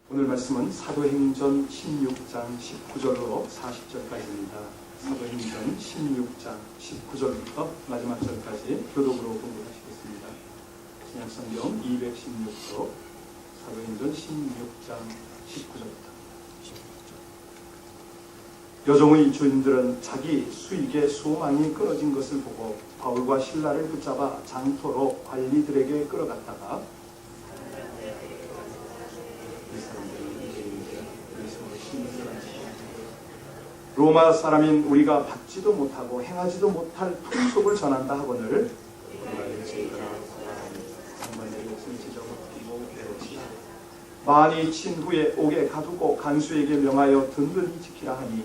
오늘 말씀은 사도행전 16장 19절로 40절까지입니다. 사도행전 16장 19절부터 마지막 절까지 교독으로 공부하시겠습니다. 신약성경 216쪽 사도행전 16장 19절부터. 여종의 주인들은 자기 수익의 소망이 끊어진 것을 보고 바울과 실라를 붙잡아 장터로 관리들에게 끌어갔다가 로마 사람인 우리가 받지도 못하고 행하지도 못할 풍속을 전한다 하거늘 많이 친 후에 옥에 가두고 간수에게 명하여 든든히 지키라 하니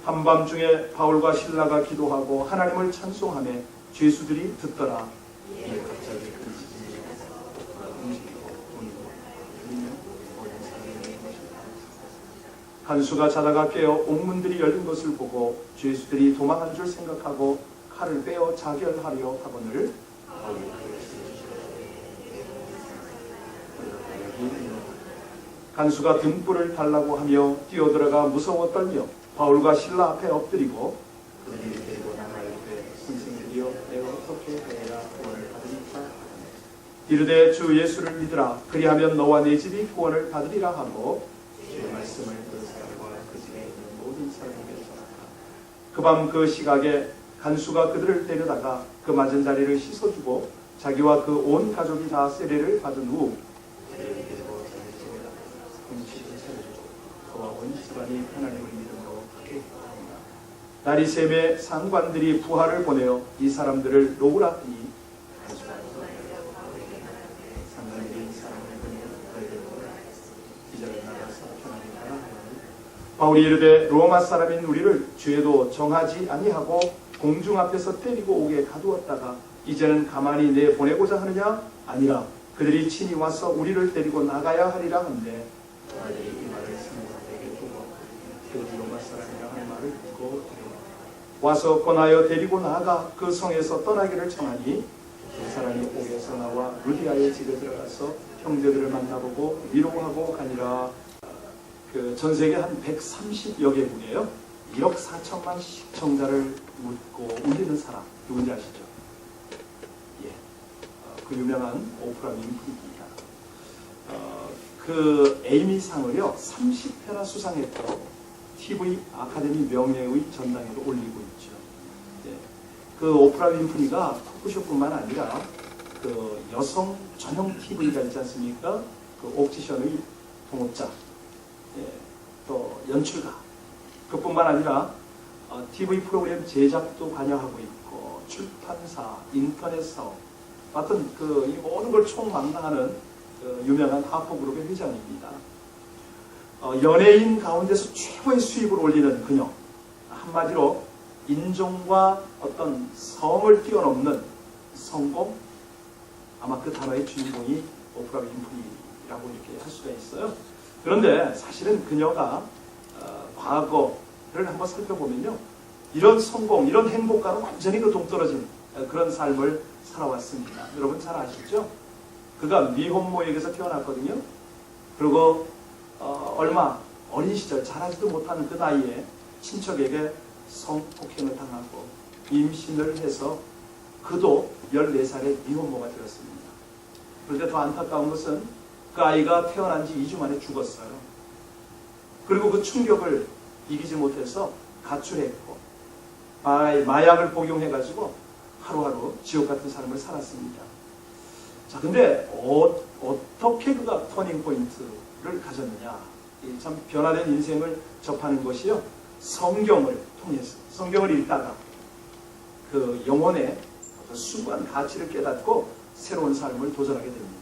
한밤중에 바울과 실라가 기도하고 하나님을 찬송하며 죄수들이 듣더라. 간수가 자다가 깨어 옥문들이 열린 것을 보고 죄수들이 도망한 줄 생각하고 칼을 빼어 자결하려 하거늘 간수가 등불을 달라고 하며 뛰어들어가 무서워 떨며 바울과 실라 앞에 엎드리고 그들이 데리고 나갈 때 선생들이여 내가 어떻게 해야 구원을 받으리까 이르되 주 예수를 믿으라 그리하면 너와 내 집이 구원을 받으리라 하고 주의 말씀을 그 사람과 그 집에 있는 모든 사람에게 전하라. 그 밤 그 시각에 간수가 그들을 데려다가 그 맞은 자리를 씻어주고 자기와 그 온 가족이 다 세례를 받은 후 그들을 데리고 자기 집에다 음식을 차려주고 그와 온 집안이 하나님을 믿음으로 하게 하였다. 날이 새매 상관들이 부하를 보내어 이 사람들을 놓으라 하니 간수가 상관들이 사람을 보내어 너희를 놓으라 기절을 나가서 편하게 가라 하니 바울이 이르되 로마 사람인 우리를 죄도 정하지 아니하고 공중 앞에서 때리고 옥에 가두었다가 이제는 가만히 내 보내고자 하느냐? 아니라 그들이 친히 와서 우리를 데리고 나가야 하리라 한데 너희들이 이 말을 상관에게 두고 그들이 로마 사람이라 하는 말을 듣고 와서 권하여 데리고 나가 그 성에서 떠나기를 청하니 그 사람이 옥에서 나와 루디아의 집에 들어가서 형제들을 만나보고 위로하고 가니라. 그 전 세계 한 130여 개국이에요. 1억 4천만 시청자를 묻고 울리는 사람 누군지 아시죠? 예, 그 유명한 오프라 윈프리입니다. 그 에이미상을요 30회나 수상했고 TV 아카데미 명예의 전당에도 올리고 있죠. 예, 그 오프라 윈프리가 토크쇼뿐만 아니라 그 여성 전용 TV가 있지 않습니까? 그 옥지션의 동업자, 예, 또 연출가. 그뿐만 아니라 TV 프로그램 제작도 관여하고 있고 출판사, 인터넷 사업 같은 이 모든 걸 총망라하는 유명한 하포그룹의 회장입니다. 연예인 가운데서 최고의 수입을 올리는 그녀, 한마디로 인종과 어떤 성을 뛰어넘는 성공, 아마 그 단어의 주인공이 오프라 윈프리라고 이렇게 할 수가 있어요. 그런데 사실은 그녀가 과거를 한번 살펴보면요, 이런 성공, 이런 행복과는 완전히 동떨어진 그런 삶을 살아왔습니다. 여러분 잘 아시죠? 그가 미혼모에게서 태어났거든요. 그리고 얼마 어린 시절 자라지도 못하는 그 나이에 친척에게 성폭행을 당하고 임신을 해서 그도 14살에 미혼모가 되었습니다. 그런데 더 안타까운 것은 그 아이가 태어난 지 2주 만에 죽었어요. 그리고 그 충격을 이기지 못해서 가출했고 마약을 복용해가지고 하루하루 지옥 같은 삶을 살았습니다. 자, 근데 어떻게 그가 터닝 포인트를 가졌느냐? 참 변화된 인생을 접하는 것이요, 성경을 통해서 성경을 읽다가 그 영혼의 숭고한 가치를 깨닫고 새로운 삶을 도전하게 됩니다.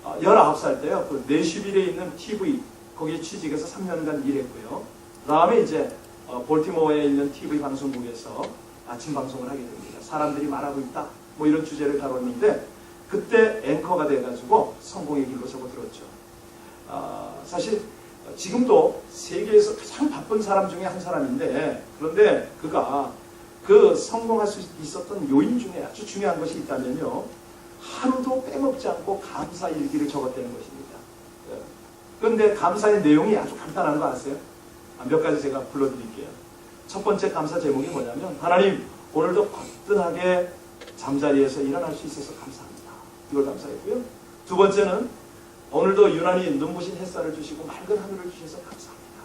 19살 때요, 그 내슈빌에 있는 TV 거기에 취직해서 3년간 일했고요. 그 다음에 이제 볼티모어에 있는 TV 방송국에서 아침 방송을 하게 됩니다. 사람들이 말하고 있다, 뭐 이런 주제를 다뤘는데 그때 앵커가 돼가지고 성공의 길로 접어들었죠. 사실 지금도 세계에서 가장 바쁜 사람 중에 한 사람인데, 그런데 그가 그 성공할 수 있었던 요인 중에 아주 중요한 것이 있다면요, 하루도 빼먹지 않고 감사 일기를 적었다는 것입니다. 그런데 감사의 내용이 아주 간단한 거 아세요? 몇 가지 제가 불러드릴게요. 첫 번째 감사 제목이 뭐냐면, 하나님 오늘도 거뜬하게 잠자리에서 일어날 수 있어서 감사합니다. 이걸 감사했고요. 두 번째는 오늘도 유난히 눈부신 햇살을 주시고 맑은 하늘을 주셔서 감사합니다.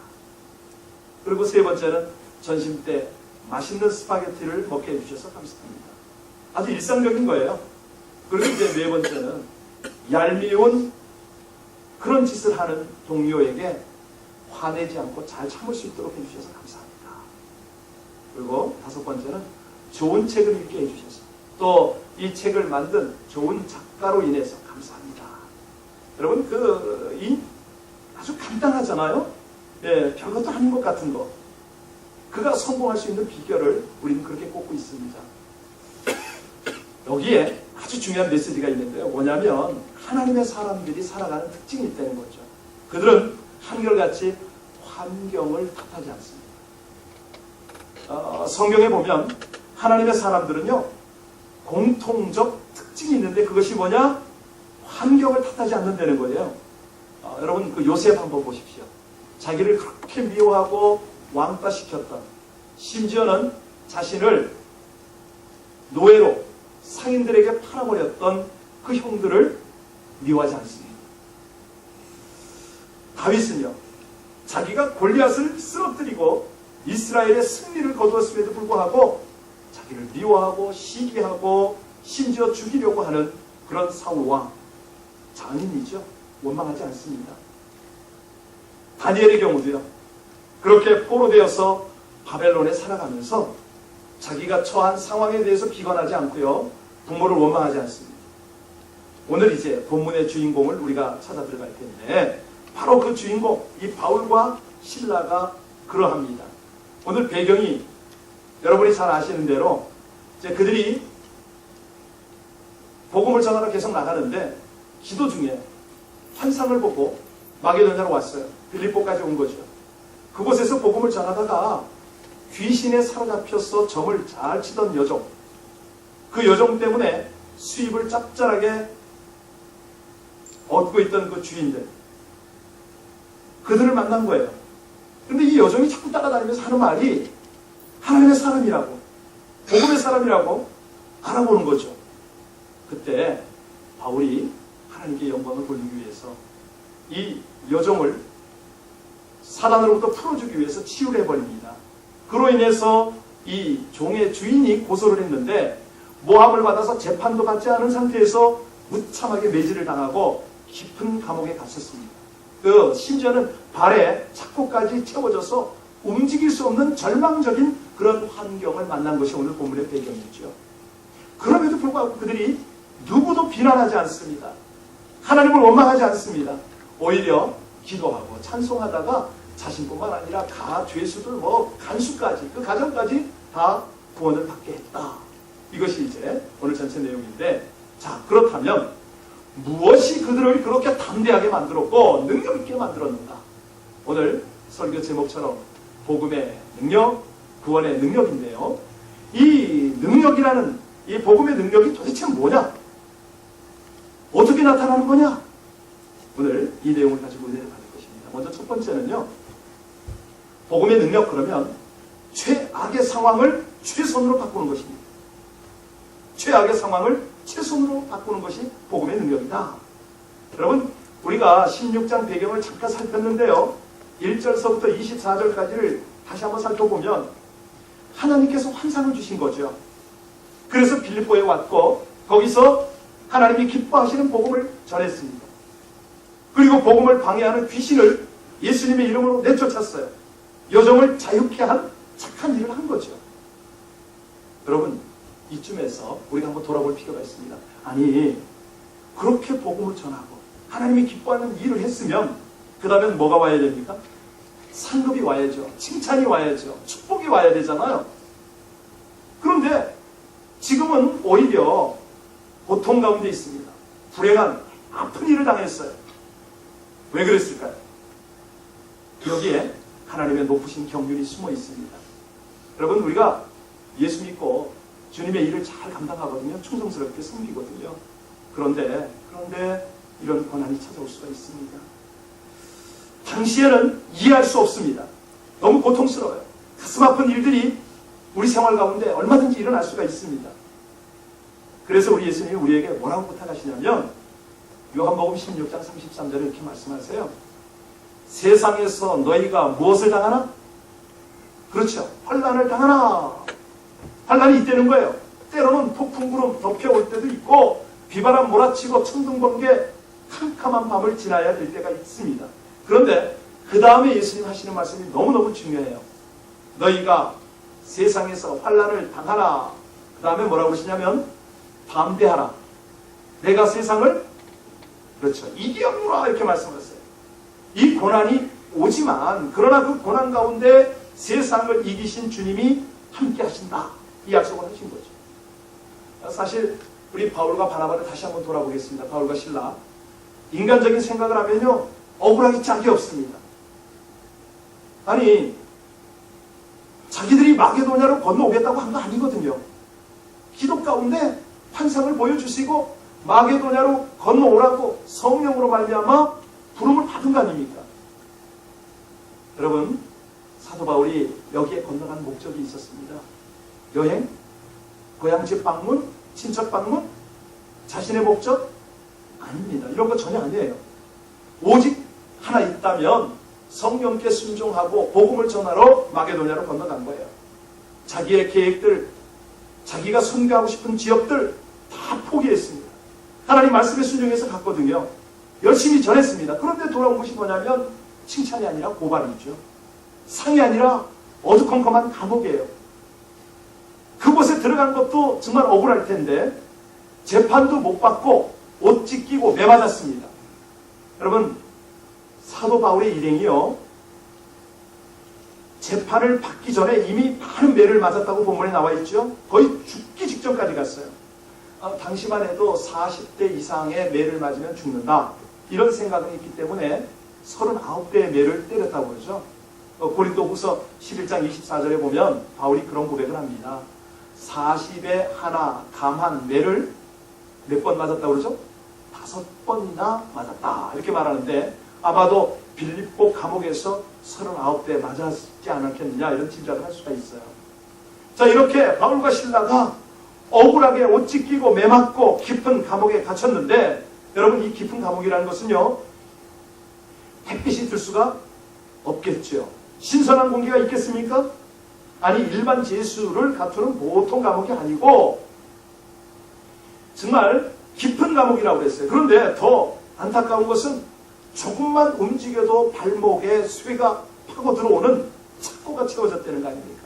그리고 세 번째는 전심 때 맛있는 스파게티를 먹게 해주셔서 감사합니다. 아주 일상적인 거예요. 그리고 이제 네 번째는 얄미운 그런 짓을 하는 동료에게 화내지 않고 잘 참을 수 있도록 해주셔서 감사합니다. 그리고 다섯 번째는 좋은 책을 읽게 해주셔서, 또 이 책을 만든 좋은 작가로 인해서 감사합니다. 여러분, 아주 간단하잖아요? 예, 별것도 아닌 것 같은 거. 그가 성공할 수 있는 비결을 우리는 그렇게 꼽고 있습니다. 여기에 아주 중요한 메시지가 있는데요. 뭐냐면, 하나님의 사람들이 살아가는 특징이 있다는 거죠. 그들은 한결같이 환경을 탓하지 않습니다. 성경에 보면 하나님의 사람들은요, 공통적 특징이 있는데 그것이 뭐냐? 환경을 탓하지 않는다는 거예요. 여러분, 그 요셉 한번 보십시오. 자기를 그렇게 미워하고 왕따시켰던, 심지어는 자신을 노예로 상인들에게 팔아버렸던 그 형들을 미워하지 않습니다. 다윗은요, 자기가 골리앗을 쓰러뜨리고 이스라엘의 승리를 거두었음에도 불구하고 자기를 미워하고 시기하고 심지어 죽이려고 하는 그런 사울왕, 장인이죠. 원망하지 않습니다. 다니엘의 경우도요, 그렇게 포로되어서 바벨론에 살아가면서 자기가 처한 상황에 대해서 비관하지 않고요, 부모를 원망하지 않습니다. 오늘 이제 본문의 주인공을 우리가 찾아 들어갈 텐데, 바로 그 주인공, 이 바울과 실라가 그러합니다. 오늘 배경이 여러분이 잘 아시는 대로 이제 그들이 복음을 전하러 계속 나가는데, 기도 중에 환상을 보고 마게도냐로 왔어요. 빌립보까지 온 거죠. 그곳에서 복음을 전하다가 귀신에 사로잡혀서 점을 잘 치던 여종, 그 여종 때문에 수입을 짭짤하게 얻고 있던 그 주인들, 그들을 만난 거예요. 근데 이 여종이 자꾸 따라다니면서 하는 말이 하나님의 사람이라고, 복음의 사람이라고 알아보는 거죠. 그때 바울이 하나님께 영광을 돌리기 위해서 이 여종을 사단으로부터 풀어주기 위해서 치유를 해버립니다. 그로 인해서 이 종의 주인이 고소를 했는데, 모함을 받아서 재판도 받지 않은 상태에서 무참하게 매질을 당하고 깊은 감옥에 갇혔습니다. 심지어는 발에 착고까지 채워져서 움직일 수 없는 절망적인 그런 환경을 만난 것이 오늘 본문의 배경이죠. 그럼에도 불구하고 그들이 누구도 비난하지 않습니다. 하나님을 원망하지 않습니다. 오히려 기도하고 찬송하다가 자신뿐만 아니라 죄수들 간수까지, 그 가정까지 다 구원을 받게 했다. 이것이 이제 오늘 전체 내용인데, 자, 그렇다면 무엇이 그들을 그렇게 담대하게 만들었고 능력 있게 만들었는가? 오늘 설교 제목처럼 복음의 능력, 구원의 능력인데요, 이 능력이라는, 이 복음의 능력이 도대체 뭐냐? 어떻게 나타나는 거냐? 오늘 이 내용을 가지고 은혜를 받을 것입니다. 먼저 첫 번째는요, 복음의 능력, 그러면 최악의 상황을 최선으로 바꾸는 것입니다. 최악의 상황을 최선으로 바꾸는 것이 복음의 능력이다. 여러분, 우리가 16장 배경을 잠깐 살폈는데요, 1절서부터 24절까지를 다시 한번 살펴보면 하나님께서 환상을 주신 거죠. 그래서 빌립보에 왔고 거기서 하나님이 기뻐하시는 복음을 전했습니다. 그리고 복음을 방해하는 귀신을 예수님의 이름으로 내쫓았어요. 여종을 자유케 한 착한 일을 한 거죠. 여러분, 이쯤에서 우리가 한번 돌아볼 필요가 있습니다. 아니, 그렇게 복음을 전하고 하나님이 기뻐하는 일을 했으면 그 다음엔 뭐가 와야 됩니까? 상급이 와야죠. 칭찬이 와야죠. 축복이 와야 되잖아요. 그런데 지금은 오히려 고통 가운데 있습니다. 불행한 아픈 일을 당했어요. 왜 그랬을까요? 여기에 하나님의 높으신 경륜이 숨어 있습니다. 여러분, 우리가 예수 믿고 주님의 일을 잘 감당하거든요. 충성스럽게 섬기거든요. 그런데 이런 고난이 찾아올 수가 있습니다. 당시에는 이해할 수 없습니다. 너무 고통스러워요. 가슴 아픈 일들이 우리 생활 가운데 얼마든지 일어날 수가 있습니다. 그래서 우리 예수님이 우리에게 뭐라고 부탁하시냐면 요한복음 16장 33절에 이렇게 말씀하세요. 세상에서 너희가 무엇을 당하나? 그렇죠. 환난을 당하나. 환난이 있다는 거예요. 때로는 폭풍구름 덮여올 때도 있고 비바람 몰아치고 천둥번개 캄캄한 밤을 지나야 될 때가 있습니다. 그런데 그 다음에 예수님 하시는 말씀이 너무너무 중요해요. 너희가 세상에서 환난을 당하나. 그 다음에 뭐라고 그러시냐면 담대하라. 내가 세상을 그렇죠. 이기었노라 이렇게 말씀하셨어요. 이 고난이 오지만 그러나 그 고난 가운데 세상을 이기신 주님이 함께 하신다. 이 약속을 하신 거죠. 사실 우리 바울과 바나바를 다시 한번 돌아보겠습니다. 바울과 실라. 인간적인 생각을 하면요. 억울하기 짝이 없습니다. 아니 자기들이 마게도냐로 건너오겠다고 한 거 아니거든요. 기도 가운데 환상을 보여주시고 마게도냐로 건너오라고 성령으로 말미암아 부름을 받은 거 아닙니까? 여러분 사도 바울이 여기에 건너간 목적이 있었습니다. 여행? 고향집 방문? 친척 방문? 자신의 목적? 아닙니다. 이런 거 전혀 아니에요. 오직 하나 있다면 성령께 순종하고 복음을 전하러 마게도냐로 건너간 거예요. 자기의 계획들, 자기가 선교하고 싶은 지역들 다 포기했습니다. 하나님 말씀에 순종해서 갔거든요. 열심히 전했습니다. 그런데 돌아온 것이 뭐냐면 칭찬이 아니라 고발이죠. 상이 아니라 어두컴컴한 감옥이에요. 그곳에 들어간 것도 정말 억울할 텐데 재판도 못 받고 옷 찢기고 매 맞았습니다. 여러분 사도 바울의 일행이요. 재판을 받기 전에 이미 많은 매를 맞았다고 본문에 나와 있죠. 거의 죽기 직전까지 갔어요. 당시만 해도 40대 이상의 매를 맞으면 죽는다. 이런 생각이 있기 때문에 39대의 매를 때렸다고 그러죠. 고린도후서 11장 24절에 보면 바울이 그런 고백을 합니다. 40에 하나 감한 매를 몇 번 맞았다고 그러죠? 5번이나 맞았다. 이렇게 말하는데 아마도 빌립보 감옥에서 39대 맞았지 않았겠느냐 이런 짐작을 할 수가 있어요. 자 이렇게 바울과 실라가 억울하게 옷 찢기고 매 맞고 깊은 감옥에 갇혔는데 여러분 이 깊은 감옥이라는 것은요 햇빛이 들 수가 없겠죠. 신선한 공기가 있겠습니까? 아니 일반 제수를 갖추는 보통 감옥이 아니고 정말 깊은 감옥이라고 그랬어요. 그런데 더 안타까운 것은 조금만 움직여도 발목에 쇠가 파고 들어오는 착고가 채워졌다는 거 아닙니까?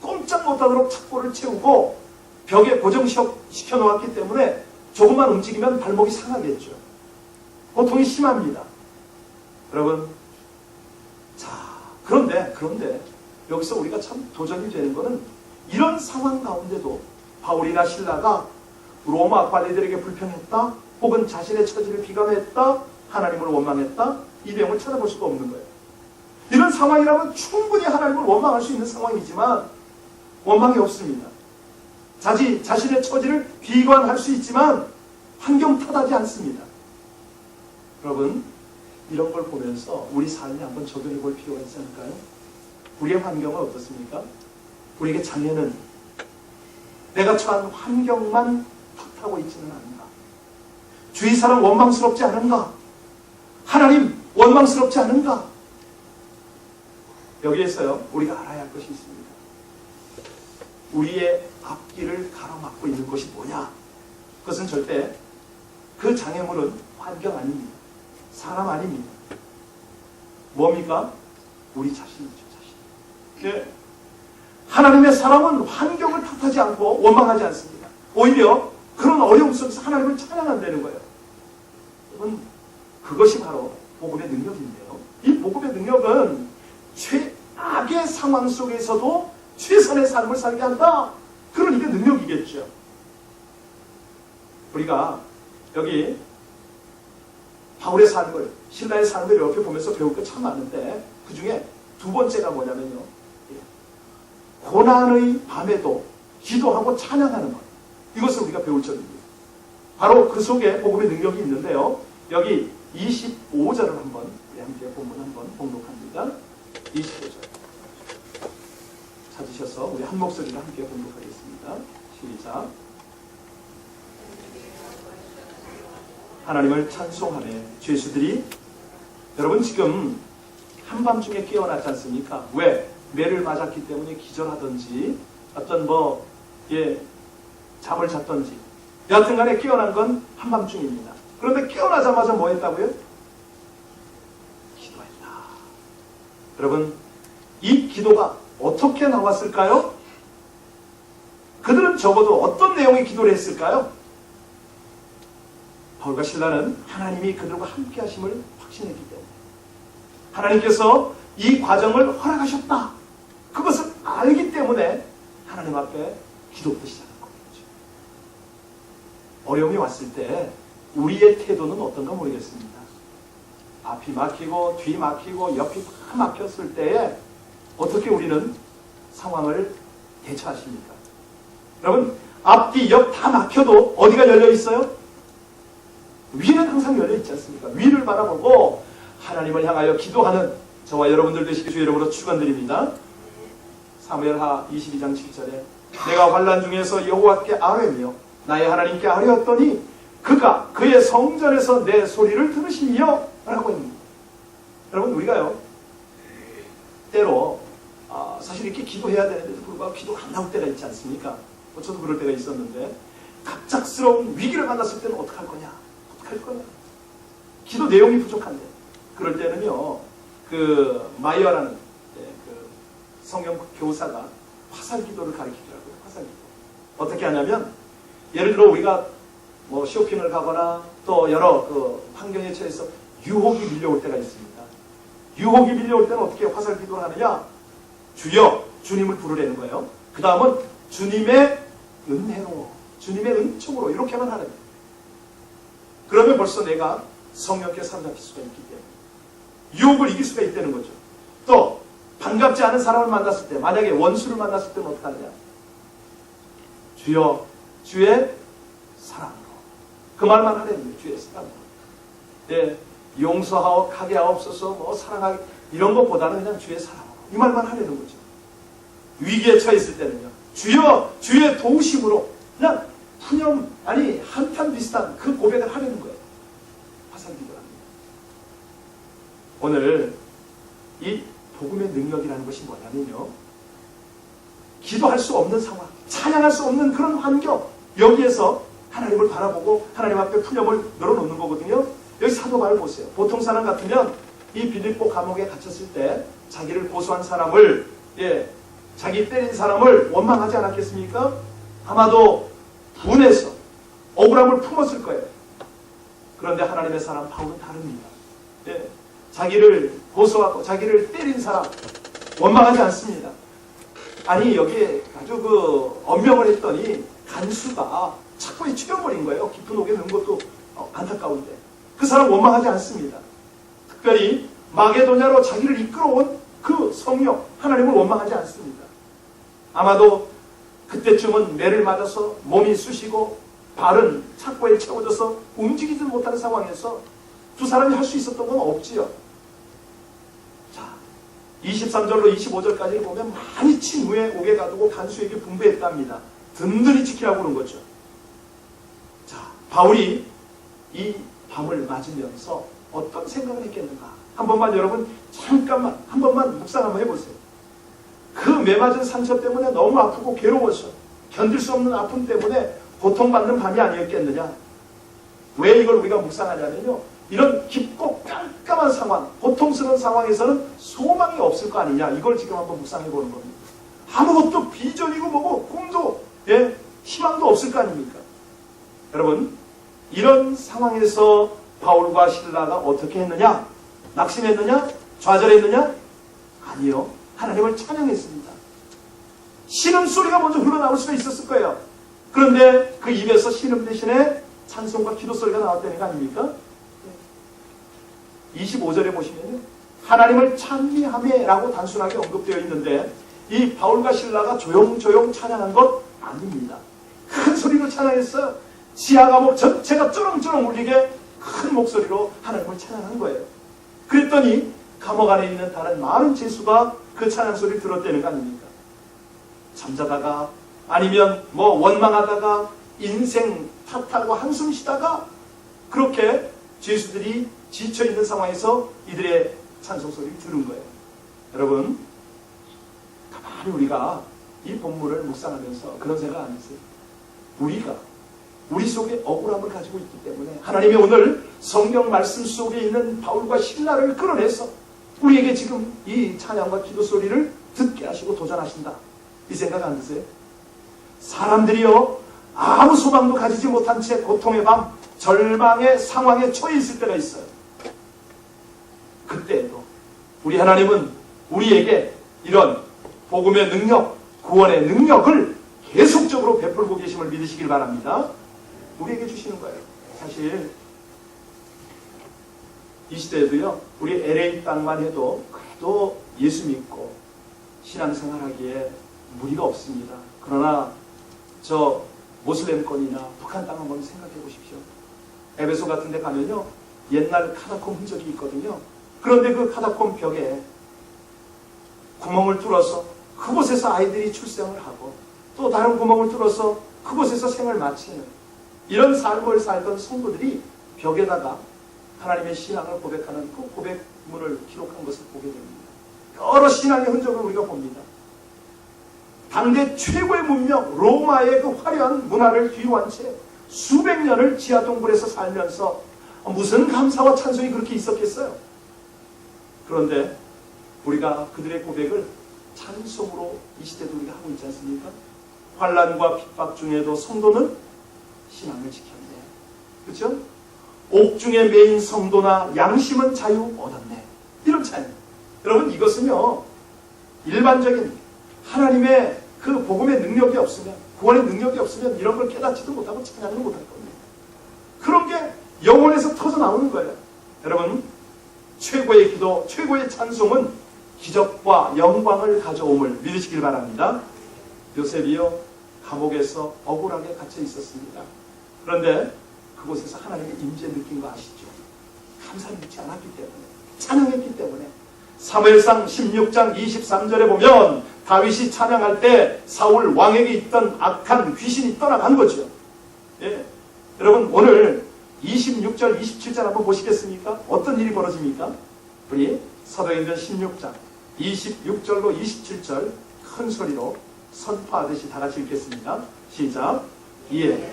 꼼짝 못하도록 착고를 채우고 벽에 고정시켜 놓았기 때문에 조금만 움직이면 발목이 상하겠죠. 고통이 심합니다. 여러분 자 그런데 여기서 우리가 참 도전이 되는 것은 이런 상황 가운데도 바울이나 실라가 로마 관리들에게 불평했다 혹은 자신의 처지를 비관했다 하나님을 원망했다 이 내용을 찾아볼 수가 없는 거예요. 이런 상황이라면 충분히 하나님을 원망할 수 있는 상황이지만 원망이 없습니다. 자신의 처지를 비관할 수 있지만 환경 탓하지 않습니다. 여러분 이런 걸 보면서 우리 삶에 한번 적용해 볼 필요가 있지 않을까요? 우리의 환경은 어떻습니까? 우리에게 장애는 내가 처한 환경만 탓하고 있지는 않은가? 주위 사람 원망스럽지 않은가? 하나님 원망스럽지 않은가? 여기에서요 우리가 알아야 할 것이 있습니다. 우리의 앞길을 가로막고 있는 것이 뭐냐? 그것은 절대 그 장애물은 환경 아닙니다. 사람 아닙니다. 뭡니까? 우리 자신이죠. 자신. 예. 하나님의 사람은 환경을 탓하지 않고 원망하지 않습니다. 오히려 그런 어려움 속에서 하나님을 찬양한다는 거예요. 여러분 그것이 바로 복음의 능력인데요. 이 복음의 능력은 최악의 상황 속에서도 최선의 삶을 살게 한다. 그런 이게 능력이겠죠. 우리가 여기 바울의 삶을 신라의 삶을 이렇게 보면서 배울 게 참 많은데 그 중에 두 번째가 뭐냐면요. 고난의 밤에도 기도하고 찬양하는 것. 이것을 우리가 배울 점입니다. 바로 그 속에 복음의 능력이 있는데요. 여기 25절을 한번 우리 함께 본문 한번 봉독합니다. 25절 찾으셔서 우리 한 목소리로 함께 봉독하겠습니다. 시작. 하나님을 찬송하며 죄수들이, 여러분 지금 한밤중에 깨어났지 않습니까? 왜? 매를 맞았기 때문에 기절하든지 어떤 잠을 잤든지 여하튼 간에 깨어난 건 한밤중입니다. 그런데 깨어나자마자 뭐 했다고요? 기도했다. 여러분, 이 기도가 어떻게 나왔을까요? 그들은 적어도 어떤 내용의 기도를 했을까요? 바울과 실라는 하나님이 그들과 함께 하심을 확신했기 때문에 하나님께서 이 과정을 허락하셨다. 그것을 알기 때문에 하나님 앞에 기도부터 시작한 거겠죠. 어려움이 왔을 때 우리의 태도는 어떤가 모르겠습니다. 앞이 막히고 뒤 막히고 옆이 다 막혔을 때에 어떻게 우리는 상황을 대처하십니까? 여러분, 앞뒤 옆 다 막혀도 어디가 열려 있어요? 위는 항상 열려 있지 않습니까? 위를 바라보고 하나님을 향하여 기도하는 저와 여러분들 되시기 주 이름으로 축원드립니다. 사무엘하 22장 7절에 내가 환난 중에서 여호와께 아뢰며 나의 하나님께 아뢰었더니 그가 그의 성전에서 내 소리를 들으시며 라고 합니다. 여러분, 우리가요 때로 사실 이렇게 기도해야 되는데도 불구하고 기도가 안 나올 때가 있지 않습니까? 저도 그럴 때가 있었는데 갑작스러운 위기를 만났을 때는 어떡할 거냐? 어떡할 거냐? 기도 내용이 부족한데 그럴 때는요 마이어라는 그 성경 교사가 화살 기도를 가르치더라고요. 화살 기도. 어떻게 하냐면 예를 들어 우리가 뭐 쇼핑을 가거나 또 여러 그 환경에 처해서 유혹이 밀려올 때가 있습니다. 유혹이 밀려올 때는 어떻게 화살 기도를 하느냐? 주여, 주님을 부르라는 거예요. 그 다음은 주님의 은혜로, 주님의 은총으로 이렇게만 하는 거예요. 그러면 벌써 내가 성령께 사로잡힐 수가 있기 때문에 유혹을 이길 수가 있다는 거죠. 또 반갑지 않은 사람을 만났을 때, 만약에 원수를 만났을 때는 어떻게 하느냐? 주여, 주의 사랑으로. 그 말만 하라는 거예요. 주의 사랑으로. 예, 용서하게 하옵소서, 뭐 사랑하기 이런 것보다는 그냥 주의 사랑으로. 이 말만 하려는 거죠. 위기에 처했을 때는요. 주여, 주의 도우심으로 그냥 푸념, 아니 한탄 비슷한 그 고백을 하려는 거예요. 화살기도랍니다. 오늘 이 복음의 능력이라는 것이 뭐냐면요. 기도할 수 없는 상황, 찬양할 수 없는 그런 환경, 여기에서 하나님을 바라보고 하나님 앞에 푸념을 늘어놓는 거거든요. 여기 사도 바울 보세요. 보통 사람 같으면 이 빌립보 감옥에 갇혔을 때 자기를 고소한 사람을, 자기 때린 사람을 원망하지 않았겠습니까? 아마도 분해서 억울함을 품었을 거예요. 그런데 하나님의 사람 바울은 다릅니다. 자기를 고소하고 자기를 때린 사람 원망하지 않습니다. 아니 여기에 아주 그 언명을 했더니 간수가 착고에 죽여버린 거예요. 깊은 옥에 넣은 것도 안타까운데 그 사람 원망하지 않습니다. 특별히 마게도냐로 자기를 이끌어온 그 성령 하나님을 원망하지 않습니다. 아마도 그때쯤은 매를 맞아서 몸이 쑤시고 발은 착고에 채워져서 움직이지 못하는 상황에서 두 사람이 할 수 있었던 건 없지요. 자, 23절로 25절까지를 보면 많이 친 후에 옥에 가두고 간수에게 분배했답니다. 든든히 지키라고 그런 거죠. 자, 바울이 이 밤을 맞으면서 어떤 생각을 했겠는가? 한 번만 여러분 잠깐만 한 번만 묵상 한번 해보세요. 그 매맞은 상처 때문에 너무 아프고 괴로워서 견딜 수 없는 아픔 때문에 고통받는 밤이 아니었겠느냐? 왜 이걸 우리가 묵상하냐면요. 이런 깊고 깜깜한 상황, 고통스러운 상황에서는 소망이 없을 거 아니냐? 이걸 지금 한번 묵상해 보는 겁니다. 아무것도 비전이고 뭐고 꿈도 희망도 없을 거 아닙니까? 여러분, 이런 상황에서 바울과 실라가 어떻게 했느냐? 낙심했느냐? 좌절했느냐? 아니요. 하나님을 찬양했습니다. 신음소리가 먼저 흘러나올 수가 있었을 거예요. 그런데 그 입에서 신음 대신에 찬송과 기도소리가 나왔다는 거 아닙니까? 25절에 보시면요. 하나님을 찬미하며 라고 단순하게 언급되어 있는데 이 바울과 실라가 조용조용 찬양한 것 아닙니다. 큰 소리로 찬양했어요. 지하 감옥 전체가 쩌렁쩌렁 울리게 큰 목소리로 하나님을 찬양한 거예요. 그랬더니 감옥 안에 있는 다른 많은 죄수가 그 찬양 소리를 들었다는 거 아닙니까? 잠자다가 아니면 뭐 원망하다가 인생 탓하고 한숨 쉬다가 그렇게 죄수들이 지쳐있는 상황에서 이들의 찬송 소리를 들은 거예요. 여러분, 가만히 우리가 이 본문을 묵상하면서 그런 생각 안 했어요? 우리 속에 억울함을 가지고 있기 때문에 하나님이 오늘 성경 말씀 속에 있는 바울과 실라를 끌어내서 우리에게 지금 이 찬양과 기도 소리를 듣게 하시고 도전하신다. 이 생각 안 드세요? 사람들이요, 아무 소망도 가지지 못한 채 고통의 밤, 절망의 상황에 처해 있을 때가 있어요. 그때에도 우리 하나님은 우리에게 이런 복음의 능력, 구원의 능력을 계속적으로 베풀고 계심을 믿으시길 바랍니다. 우리에게 주시는 거예요. 사실 이 시대에도요, 우리 LA 땅만 해도 그래도 예수 믿고 신앙생활하기에 무리가 없습니다. 그러나 저 모슬렘권이나 북한 땅 한번 생각해 보십시오. 에베소 같은 데 가면요, 옛날 카다콤 흔적이 있거든요. 그런데 그 카다콤 벽에 구멍을 뚫어서 그곳에서 아이들이 출생을 하고 또 다른 구멍을 뚫어서 그곳에서 생을 마치는 이런 삶을 살던 성도들이 벽에다가 하나님의 신앙을 고백하는 그 고백문을 기록한 것을 보게 됩니다. 여러 신앙의 흔적을 우리가 봅니다. 당대 최고의 문명 로마의 그 화려한 문화를 뒤로 한 채 수백 년을 지하 동굴에서 살면서 무슨 감사와 찬송이 그렇게 있었겠어요? 그런데 우리가 그들의 고백을 찬송으로 이 시대도 우리가 하고 있지 않습니까? 환난과 핍박 중에도 성도는 신앙을 지켰네. 그렇죠? 옥중에 매인 성도나 양심은 자유 얻었네. 이런 찬양. 여러분, 이것은요, 일반적인 하나님의 그 복음의 능력이 없으면, 구원의 능력이 없으면 이런 걸 깨닫지도 못하고 찬양을 못할 겁니다. 그런 게 영혼에서 터져 나오는 거예요. 여러분, 최고의 기도, 최고의 찬송은 기적과 영광을 가져옴을 믿으시길 바랍니다. 요셉이요, 감옥에서 억울하게 갇혀 있었습니다. 그런데 그곳에서 하나님의 임재 느낀 거 아시죠? 감사를 믿지 않았기 때문에, 찬양했기 때문에. 사무엘상 16장 23절에 보면 다윗이 찬양할 때 사울 왕에게 있던 악한 귀신이 떠나간 거죠. 예. 여러분, 오늘 26절, 27절 한번 보시겠습니까? 어떤 일이 벌어집니까? 우리 사도행전 16장 26절로 27절 큰 소리로 선포하듯이 다 같이 읽겠습니다. 시작. 이에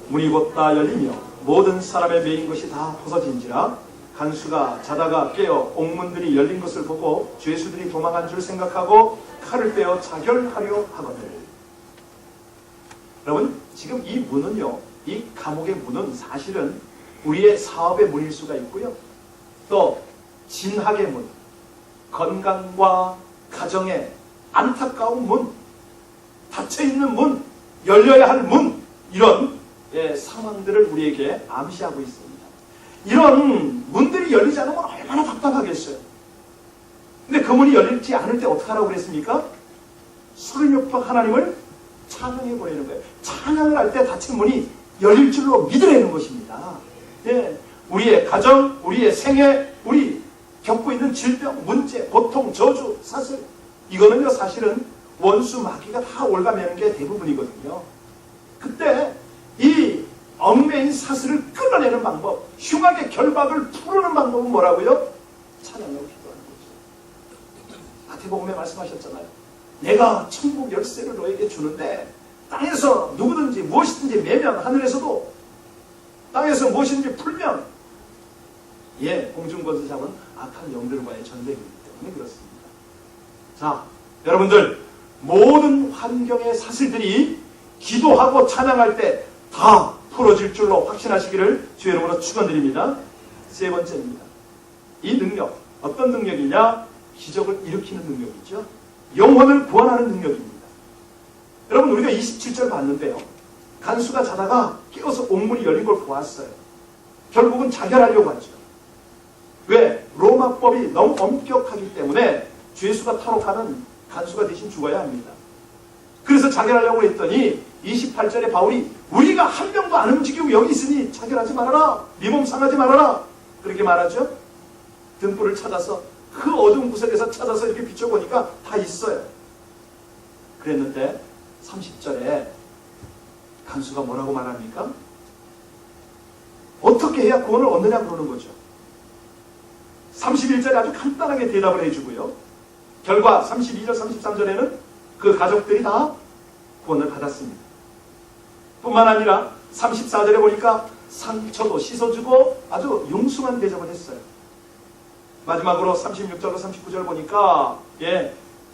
문이 곧 다 열리며 모든 사람의 매인 것이 다 벗어진지라. 간수가 자다가 깨어 옥문들이 열린 것을 보고 죄수들이 도망한 줄 생각하고 칼을 빼어 자결하려 하거늘. 여러분, 지금 이 문은요, 이 감옥의 문은 사실은 우리의 사업의 문일 수가 있고요, 또 진학의 문, 건강과 가정의 안타까운 문, 닫혀있는 문, 열려야 할 문, 이런 상황들을 우리에게 암시하고 있습니다. 이런 문들이 열리지 않으면 얼마나 답답하겠어요. 근데 그 문이 열리지 않을 때 어떻게 하라고 그랬습니까? 36번 하나님을 찬양해 보내는 거예요. 찬양을 할 때 닫힌 문이 열릴 줄로 믿으라는 것입니다. 예, 우리의 가정, 우리의 생애, 우리 겪고 있는 질병, 문제, 고통, 저주, 사슬, 이거는요, 사실은 원수 마귀가 다 올가매는 게 대부분이거든요. 그때 이 얽매인 사슬을 끊어내는 방법, 흉악의 결박을 풀어내는 방법은 뭐라고요? 찬양하고 기도하는 거죠. 마태복음에 말씀하셨잖아요. 내가 천국 열쇠를 너에게 주는데 땅에서 누구든지 무엇이든지 매면 하늘에서도 땅에서 무엇이든지 풀면 공중권세 잡은 악한 영들과의 전쟁이기 때문에 그렇습니다. 자, 여러분들, 모든 환경의 사슬들이 기도하고 찬양할 때 다 풀어질 줄로 확신하시기를 주의 이름으로 축원드립니다. 세 번째입니다. 이 능력, 어떤 능력이냐? 기적을 일으키는 능력이죠. 영혼을 구원하는 능력입니다. 여러분, 우리가 27절 봤는데요, 간수가 자다가 깨어서 옥문이 열린 걸 보았어요. 결국은 자결하려고 하죠. 왜? 로마법이 너무 엄격하기 때문에 죄수가 탈옥하면 간수가 대신 죽어야 합니다. 그래서 자결하려고 했더니 28절에 바울이 우리가 한 명도 안 움직이고 여기 있으니 자결하지 말아라. 네 몸 상하지 말아라. 그렇게 말하죠. 등불을 찾아서 그 어두운 구석에서 찾아서 이렇게 비춰보니까 다 있어요. 그랬는데 30절에 간수가 뭐라고 말합니까? 어떻게 해야 구원을 얻느냐 그러는 거죠. 31절에 아주 간단하게 대답을 해주고요. 결과 32절 33절에는 그 가족들이 다 구원을 받았습니다. 뿐만 아니라 34절에 보니까 상처도 씻어주고 아주 융숭한 대접을 했어요. 마지막으로 36절로 39절 보니까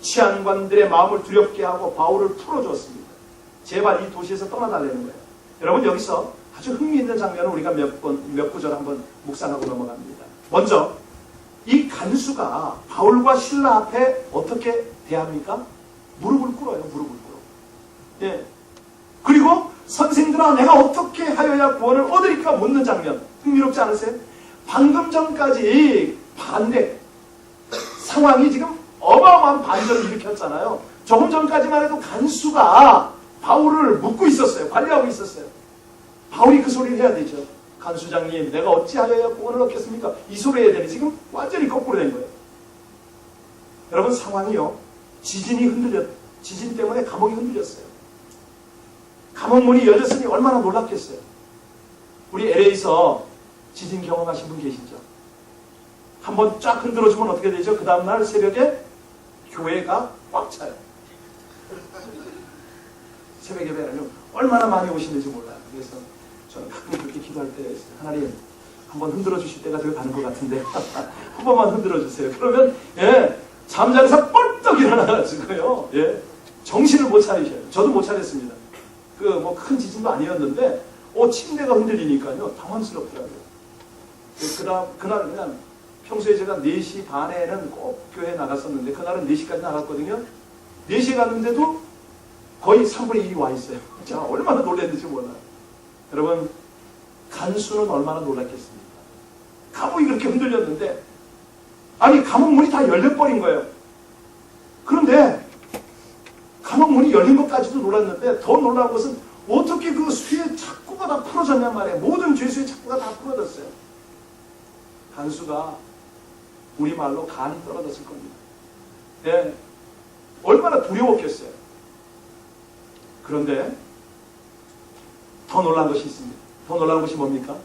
치안관들의 마음을 두렵게 하고 바울을 풀어주었습니다. 제발 이 도시에서 떠나달라는 거예요. 여러분 여기서 아주 흥미있는 장면을 우리가 몇 구절 한번 묵상하고 넘어갑니다. 먼저 이 간수가 바울과 실라 앞에 어떻게 대합니까? 무릎을 꿇어요. 무릎을 꿇어. 그리고 선생들아 내가 어떻게 하여야 구원을 얻으리까 묻는 장면. 흥미롭지 않으세요? 방금 전까지 반대 상황이 지금 어마어마한 반전을 일으켰잖아요. 조금 전까지만 해도 간수가 바울을 묻고 있었어요. 관리하고 있었어요. 바울이 그 소리를 해야 되죠. 간수장님 내가 어찌하여야 구원을 얻겠습니까? 이 소리 해야 되니 지금 완전히 거꾸로 된 거예요. 여러분 상황이요. 지진 때문에 감옥이 흔들렸어요. 감옥문이 열렸으니 얼마나 놀랐겠어요. 우리 LA에서 지진 경험하신 분 계시죠? 한번 쫙 흔들어주면 어떻게 되죠? 그 다음날 새벽에 교회가 꽉 차요. 새벽 예배하면 얼마나 많이 오시는지 몰라요. 그래서 저는 가끔 그렇게 기도할 때 하나님 한번 흔들어 주실 때가 되게 가는 것 같은데 한 번만 흔들어 주세요. 그러면 잠자리에서 뻘떡 일어나가지고요. 정신을 못 차리셔요. 저도 못 차렸습니다. 그 뭐 큰 지진도 아니었는데 침대가 흔들리니까요 당황스럽더라고요. 그날 그냥 평소에 제가 4시 반에는 꼭 교회에 나갔었는데 그날은 4시까지 나갔거든요. 4시에 갔는데도 거의 3분의 1이 와 있어요. 제가 얼마나 놀랐는지 몰라요. 여러분 간수는 얼마나 놀랐겠습니까? 감옥이 그렇게 흔들렸는데 아니 감옥 문이 다 열려버린 거예요. 그런데 감옥 문이 열린 것까지도 놀랐는데 더 놀라운 것은 어떻게 그 수의 착구가 다 풀어졌냔 말이에요. 모든 죄수의 착구가 다 풀어졌어요. 간수가 우리말로 간이 떨어졌을 겁니다. 얼마나 두려웠겠어요. 그런데 더 놀란 것이 있습니다. 더 놀란 것이 뭡니까?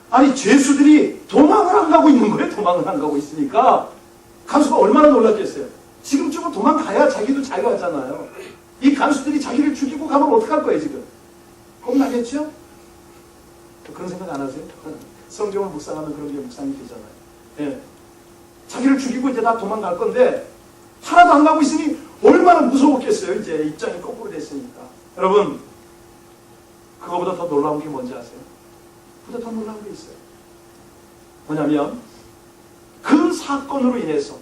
아니 죄수들이 도망을 안 가고 있는 거예요. 도망을 안 가고 있으니까 간수가 얼마나 놀랐겠어요. 지금쯤은 도망가야 자기도 자유가 하잖아요. 이 간수들이 자기를 죽이고 가면 어떡할 거예요 지금? 겁나겠죠? 그런 생각 안 하세요? 성경을 묵상하면 그런 게 묵상이 되잖아요. 자기를 죽이고 이제 다 도망갈 건데 하나도 안 가고 있으니 얼마나 무서웠겠어요. 이제 입장이 거꾸로 됐으니까. 여러분 그거보다 더 놀라운 게 뭔지 아세요? 그보다 더 놀라운 게 있어요. 뭐냐면 그 사건으로 인해서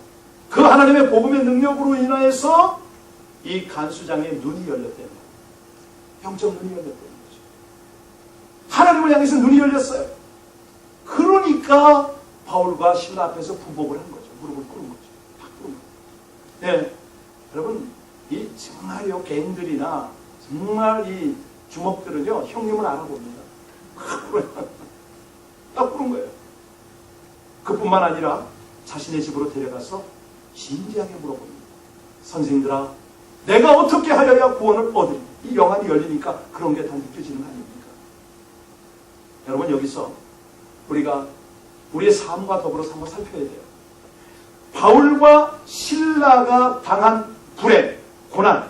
그 하나님의 복음의 능력으로 인하여서 이 간수장의 눈이 열렸다는 거예요. 영적 눈이 열렸다는 거죠. 하나님을 향해서 눈이 열렸어요. 그러니까 바울과 실라 앞에서 부복을 한 거죠. 무릎을 꿇은 거죠. 다 꿇은 거죠. 여러분 이 정말요 갱들이나 정말 이 주먹들은요 형님을 알아봅니다. 딱 꿇은 거예요. 그뿐만 아니라 자신의 집으로 데려가서 진지하게 물어봅니다. 선생들아 내가 어떻게 하여야 구원을 얻으리? 이 영안이 열리니까 그런 게 다 느껴지는 거 아닙니까? 여러분 여기서 우리가 우리의 삶과 더불어서 한번 살펴야 돼요. 바울과 실라가 당한 불행, 고난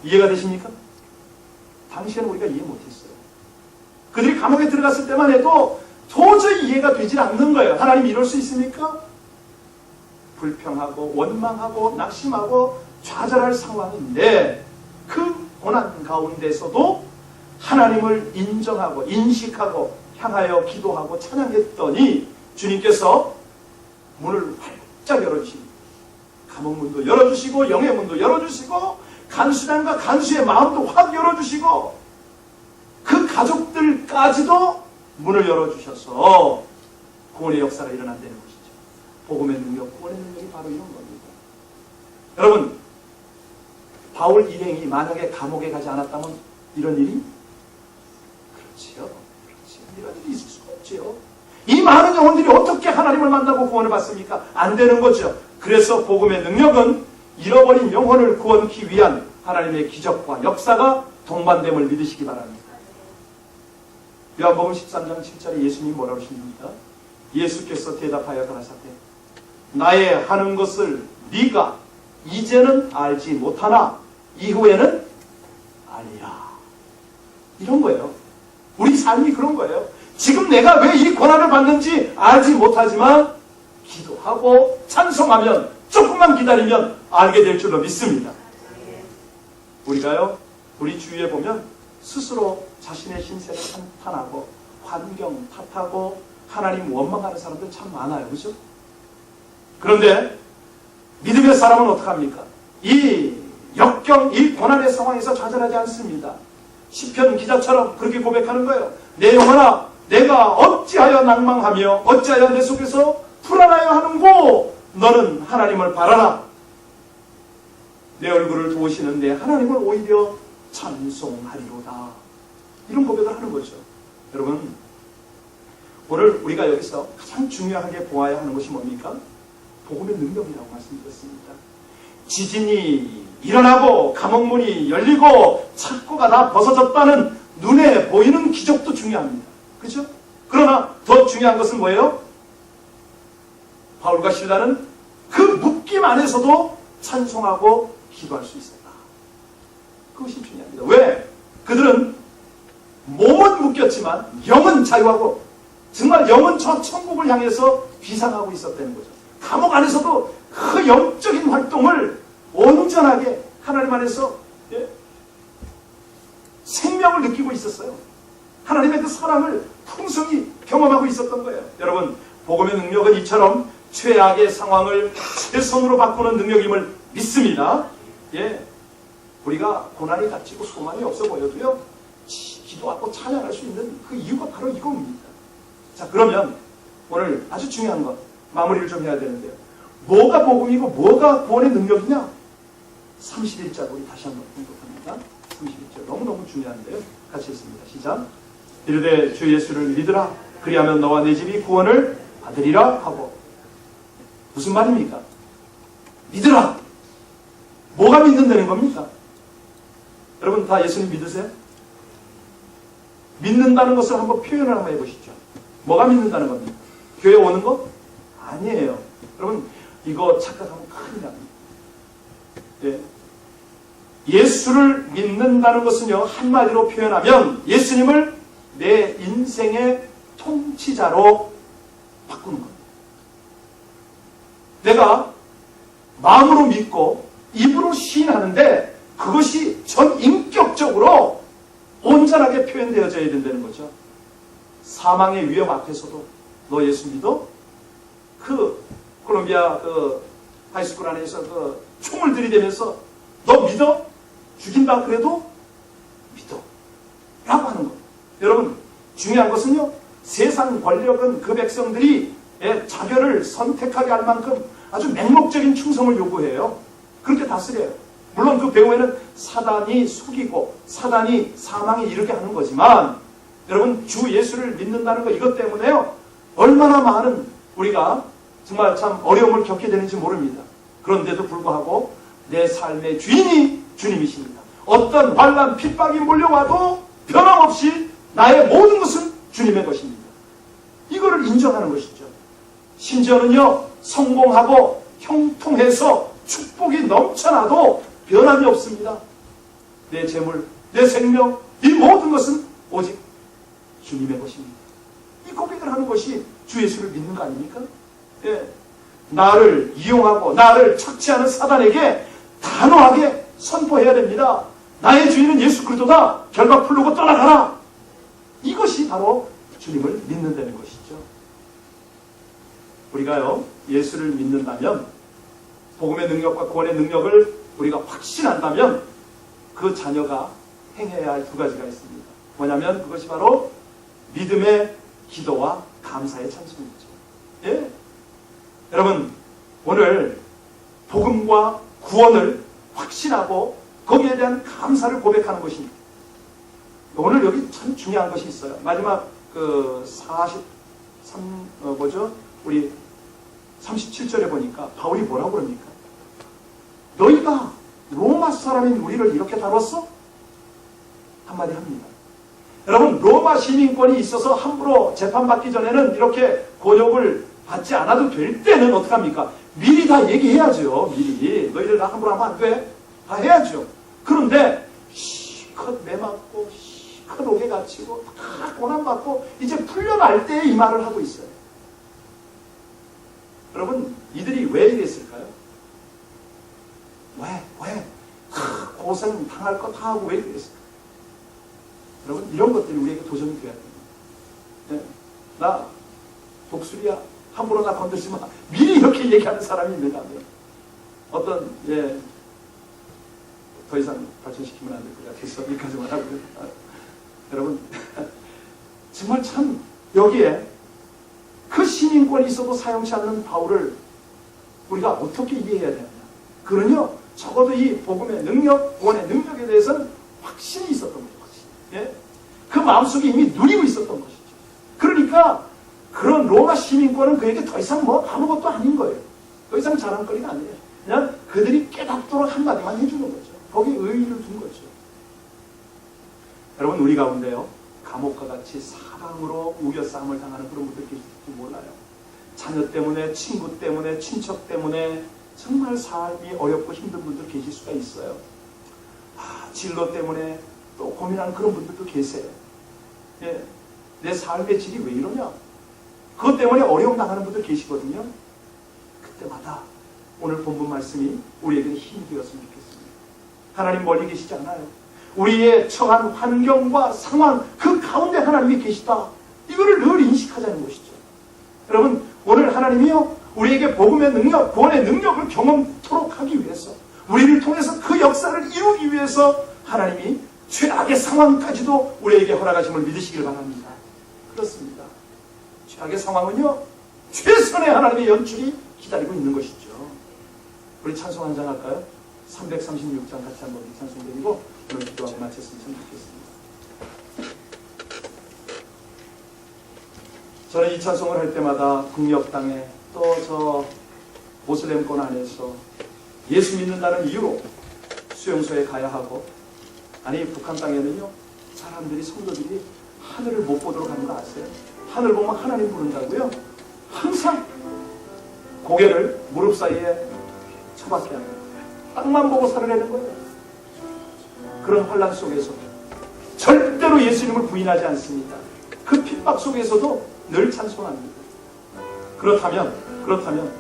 이해가 되십니까? 당시에는 우리가 이해 못했어요. 그들이 감옥에 들어갔을 때만 해도 도저히 이해가 되질 않는 거예요. 하나님 이럴 수 있습니까? 불평하고 원망하고 낙심하고 좌절할 상황인데 그 고난 가운데서도 하나님을 인정하고 인식하고 향하여 기도하고 찬양했더니 주님께서 문을 활짝 열어주십니다. 감옥문도 열어주시고 영의 문도 열어주시고 간수장과 간수의 마음도 확 열어주시고 그 가족들까지도 문을 열어주셔서 구원의 역사가 일어난다는 것이죠. 복음의 능력, 구원의 능력이 바로 이런 겁니다. 여러분, 바울 일행이 만약에 감옥에 가지 않았다면 이런 일이? 그렇지요. 이런 일이 있을 수가 없지요. 이 많은 영혼들이 어떻게 하나님을 만나고 구원을 받습니까? 안 되는 거죠. 그래서 복음의 능력은 잃어버린 영혼을 구원하기 위한 하나님의 기적과 역사가 동반됨을 믿으시기 바랍니다. 요한복음 13장 7절에 예수님이 뭐라고 하십니까? 예수께서 대답하여 가라사대 나의 하는 것을 네가 이제는 알지 못하나 이후에는 알리라. 이런 거예요. 우리 삶이 그런 거예요. 지금 내가 왜 이 고난을 받는지 알지 못하지만 기도하고 찬송하면 조금만 기다리면 알게 될 줄로 믿습니다. 우리가요, 우리 주위에 보면 스스로 자신의 신세를 한탄하고 환경 탓하고 하나님 원망하는 사람들 참 많아요. 그죠? 그런데 믿음의 사람은 어떡합니까? 이 역경, 이 고난의 상황에서 좌절하지 않습니다. 시편 기자처럼 그렇게 고백하는 거예요. 내 영혼아, 내가 어찌하여 낭망하며 어찌하여 내 속에서 불안하여 하는고 너는 하나님을 바라라. 내 얼굴을 도우시는 내 하나님을 오히려 찬송하리로다. 이런 고백을 하는 거죠. 여러분, 오늘 우리가 여기서 가장 중요하게 보아야 하는 것이 뭡니까? 복음의 능력이라고 말씀드렸습니다. 지진이 일어나고 감옥문이 열리고 창고가 다 벗어졌다는 눈에 보이는 기적도 중요합니다. 그렇죠? 그러나 더 중요한 것은 뭐예요? 바울과 실라는 그 묶임 안에서도 찬송하고 기도할 수 있었다. 그것이 중요합니다. 왜? 그들은 몸은 묶였지만 영은 자유하고 정말 영은 저 천국을 향해서 비상하고 있었다는 거죠. 감옥 안에서도 그 영적인 활동을 온전하게 하나님 안에서 생명을 느끼고 있었어요. 하나님의 그 사랑을 풍성히 경험하고 있었던 거예요. 여러분, 복음의 능력은 이처럼 최악의 상황을 최선으로 바꾸는 능력임을 믿습니다. 우리가 고난이 닥치고 소망이 없어 보여도요, 기도하고 찬양할 수 있는 그 이유가 바로 이겁니다. 자, 그러면 오늘 아주 중요한 것 마무리를 좀 해야 되는데요. 뭐가 복음이고 뭐가 구원의 능력이냐? 31절 우리 다시 한번 공독합니다. 31절 너무너무 중요한데요. 같이 읽습니다. 시작. 이르되 주 예수를 믿으라. 그리하면 너와 내 집이 구원을 받으리라 하고. 무슨 말입니까? 믿으라. 뭐가 믿는다는 겁니까? 여러분 다 예수님 믿으세요? 믿는다는 것을 한번 표현을 한번 해보시죠. 뭐가 믿는다는 겁니까? 교회 오는 거? 아니에요. 여러분 이거 착각하면 큰일 납니다. 예수를 믿는다는 것은요, 한마디로 표현하면 예수님을 내 인생의 통치자로 바꾸는 겁니다. 내가 마음으로 믿고 입으로 시인하는데 그것이 전 인격적으로 온전하게 표현되어져야 된다는 거죠. 사망의 위험 앞에서도 너 예수 믿어? 그 콜롬비아 그 하이스쿨 안에서 그 총을 들이대면서 너 믿어? 죽인다 그래도 믿어 라고 하는 겁니다. 여러분 중요한 것은요, 세상 권력은 그 백성들이 자결을 선택하게 할 만큼 아주 맹목적인 충성을 요구해요. 그렇게 다스려요. 물론 그 배후에는 사단이 속이고 사단이 사망에 이르게 하는 거지만, 여러분 주 예수를 믿는다는 거 이것 때문에요, 얼마나 많은 우리가 정말 참 어려움을 겪게 되는지 모릅니다. 그런데도 불구하고 내 삶의 주인이 주님이십니다. 어떤 환난 핍박이 몰려와도 변함없이 나의 모든 것은 주님의 것입니다. 이거를 인정하는 것이죠. 심지어는요, 성공하고 형통해서 축복이 넘쳐나도 변함이 없습니다. 내 재물, 내 생명, 이 모든 것은 오직 주님의 것입니다. 이 고백을 하는 것이 주 예수를 믿는 거 아닙니까? 나를 이용하고 나를 착취하는 사단에게 단호하게 선포해야 됩니다. 나의 주인은 예수 그리스도다. 결박 풀르고 떠나가라. 이것이 바로 주님을 믿는다는 것이죠. 우리가요, 예수를 믿는다면, 복음의 능력과 구원의 능력을 우리가 확신한다면 그 자녀가 행해야 할 두 가지가 있습니다. 뭐냐면 그것이 바로 믿음의 기도와 감사의 찬송이죠. 예? 여러분, 오늘 복음과 구원을 확신하고 거기에 대한 감사를 고백하는 것입니다. 오늘 여기 참 중요한 것이 있어요. 마지막 우리 37절에 보니까 바울이 뭐라고 그럽니까? 너희가 로마 사람인 우리를 이렇게 다뤘어? 한마디 합니다. 여러분, 로마 시민권이 있어서 함부로 재판받기 전에는 이렇게 곤욕을 받지 않아도 될 때는 어떡합니까? 미리 다 얘기해야죠. 미리. 너희들 나 함부로 하면 안 돼. 다 해야죠. 그런데 실컷 매맞고 실컷 옥에 갇히고 다 고난받고 이제 풀려날 때에 이 말을 하고 있어요. 여러분, 이들이 왜 이랬을까요? 왜? 고생 당할 거 다 하고 왜 이랬을까요? 여러분, 이런 것들이 우리에게 도전이 돼야 됩니다. 네. 나 독수리야. 함부로 나 건들지 마. 미리 이렇게 얘기하는 사람이 있는가 하면 어떤 더 이상 발전시키면 안 될 것 같아서 여기까지만 하고요. 여러분, 정말 참 여기에 그 시민권이 있어도 사용치 않는 바울을 우리가 어떻게 이해해야 되느냐. 그는요, 적어도 이 복음의 능력, 구원의 능력에 대해서는 확신이 있었던 거죠. 확신. 예? 그 마음속에 이미 누리고 있었던 것이죠. 그러니까 그런 로마 시민권은 그에게 더 이상 아무것도 아닌 거예요. 더 이상 자랑거리가 아니에요. 그냥 그들이 깨닫도록 한마디만 해주는 거죠. 거기에 의의를 둔 거죠. 여러분, 우리 가운데요, 감옥과 같이 사방으로 우겨싸움을 당하는 그런 분들 계실지 몰라요. 자녀 때문에, 친구 때문에, 친척 때문에 정말 삶이 어렵고 힘든 분들 계실 수가 있어요. 진로 때문에 또 고민하는 그런 분들도 계세요. 예, 내 삶의 질이 왜 이러냐? 그것 때문에 어려움 당하는 분들 계시거든요. 그때마다 오늘 본문 말씀이 우리에게 힘이 되었으면 좋겠습니다. 하나님 멀리 계시지 않아요. 우리의 처한 환경과 상황, 그 가운데 하나님이 계시다. 이거를 늘 인식하자는 것이죠. 여러분, 오늘 하나님이요, 우리에게 복음의 능력, 구원의 능력을 경험토록 하기 위해서, 우리를 통해서 그 역사를 이루기 위해서 하나님이 최악의 상황까지도 우리에게 허락하심을 믿으시길 바랍니다. 그렇습니다. 최악의 상황은요, 최선의 하나님의 연출이 기다리고 있는 것이죠. 우리 찬송 한 장 할까요? 336장 같이 한번 찬송 드리고 오늘 기도하고 마쳤으면 참 좋겠습니다. 저는 이 찬송을 할 때마다 북녘 땅에 또 저 모슬렘권 안에서 예수 믿는다는 이유로 수용소에 가야 하고, 아니 북한 땅에는요, 사람들이, 성도들이 하늘을 못 보도록 하는 거 아세요? 하늘 보면 하나님 부른다고요? 항상 고개를 무릎 사이에 처박게 하는 거예요. 땅만 보고 살아내는 거예요. 그런 환란 속에서도 절대로 예수님을 부인하지 않습니다. 그 핍박 속에서도 늘 찬송합니다. 그렇다면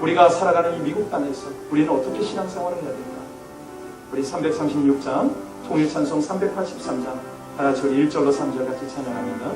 우리가 살아가는 이 미국 땅에서 우리는 어떻게 신앙생활을 해야 될까? 우리 336장 통일찬송 383장 다 같이 우리 1절로 3절 같이 찬양합니다.